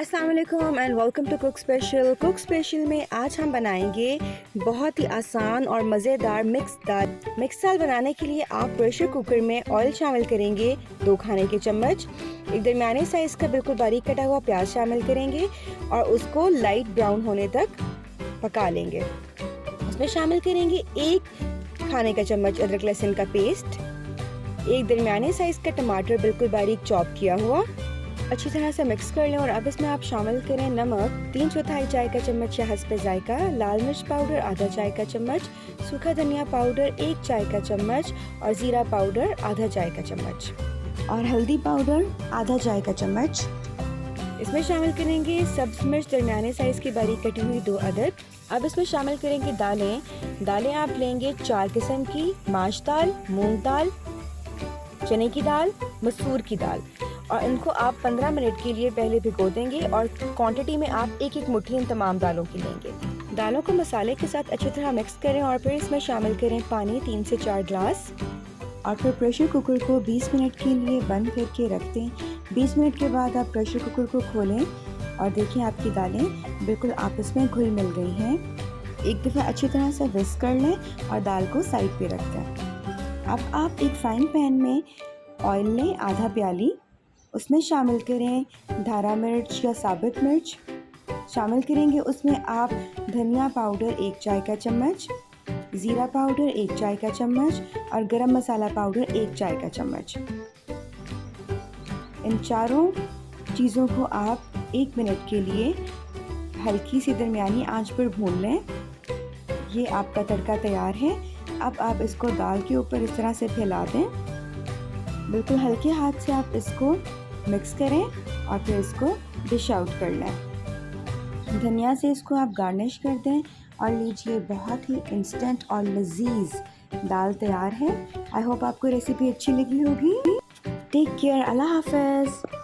अस्सलाम वालेकुम and welcome to cook special. Cook special में आज हम बनाएंगे बहुत ही आसान और मज़ेदार मिक्स दाल। मिक्स दाल बनाने के लिए आप प्रेशर कुकर में ऑयल शामिल करेंगे 2 खाने के चम्मच। एक दरमियाने साइज़ का बिल्कुल बारीक कटा हुआ प्याज शामिल करेंगे और उसको लाइट ब्राउन होने तक पका लेंगे। उसमें शामिल करेंगे 1 खाने का चम्मच अदरक लहसुन का पेस्ट, एक दरमियाने साइज़ का टमाटर बिल्कुल बारीक चॉप किया हुआ। अच्छी तरह से मिक्स कर लें और अब इसमें आप शामिल करें नमक 3/4 चाय का चम्मच या हस्ब जायका, लाल मिर्च पाउडर आधा चाय का चम्मच, सूखा धनिया पाउडर 1 चाय का चम्मच और ज़ीरा पाउडर आधा चाय का चम्मच और हल्दी पाउडर आधा चाय का चम्मच। इसमें शामिल करेंगे सब्ज़ मिर्च दरमियाने साइज़ की बारीक कटी हुई 2 अदद। अब इसमें शामिल करेंगे दालें आप लेंगे 4 किस्म की, माश दाल, मूंग दाल, चने की दाल, मसूर की दाल, और इनको आप 15 मिनट के लिए पहले भिगो देंगे और क्वांटिटी में आप 1-1 मुट्ठी इन तमाम दालों की लेंगे। दालों को मसाले के साथ अच्छी तरह मिक्स करें और फिर इसमें शामिल करें पानी 3 से 4 ग्लास और फिर प्रेशर कुकर को 20 मिनट के लिए बंद करके रख दें। 20 मिनट के बाद आप प्रेशर कुकर को खोलें और देखें आपकी दालें बिल्कुल आपस में घुल मिल गई हैं। एक दफ़ा अच्छी तरह से विस्क कर लें और दाल को साइड पे रख दें। अब आप एक फ्राइंग पैन में ऑयल लें आधा प्याली, उसमें शामिल करें धारा मिर्च या साबुत मिर्च, शामिल करेंगे उसमें आप धनिया पाउडर 1 चाय का चम्मच, ज़ीरा पाउडर 1 चाय का चम्मच और गरम मसाला पाउडर 1 चाय का चम्मच। इन चारों चीज़ों को आप 1 मिनट के लिए हल्की सी दरमियानी आंच पर भून लें। ये आपका तड़का तैयार है। अब आप इसको दाल के ऊपर इस तरह से फैला दें। बिल्कुल हल्के हाथ से आप इसको मिक्स करें और फिर इसको डिश आउट कर लें। धनिया से इसको आप गार्निश कर दें और लीजिए बहुत ही इंस्टेंट और लजीज दाल तैयार है। आई होप आपको रेसिपी अच्छी लगी होगी। टेक केयर, अल्लाह हाफ़िज़।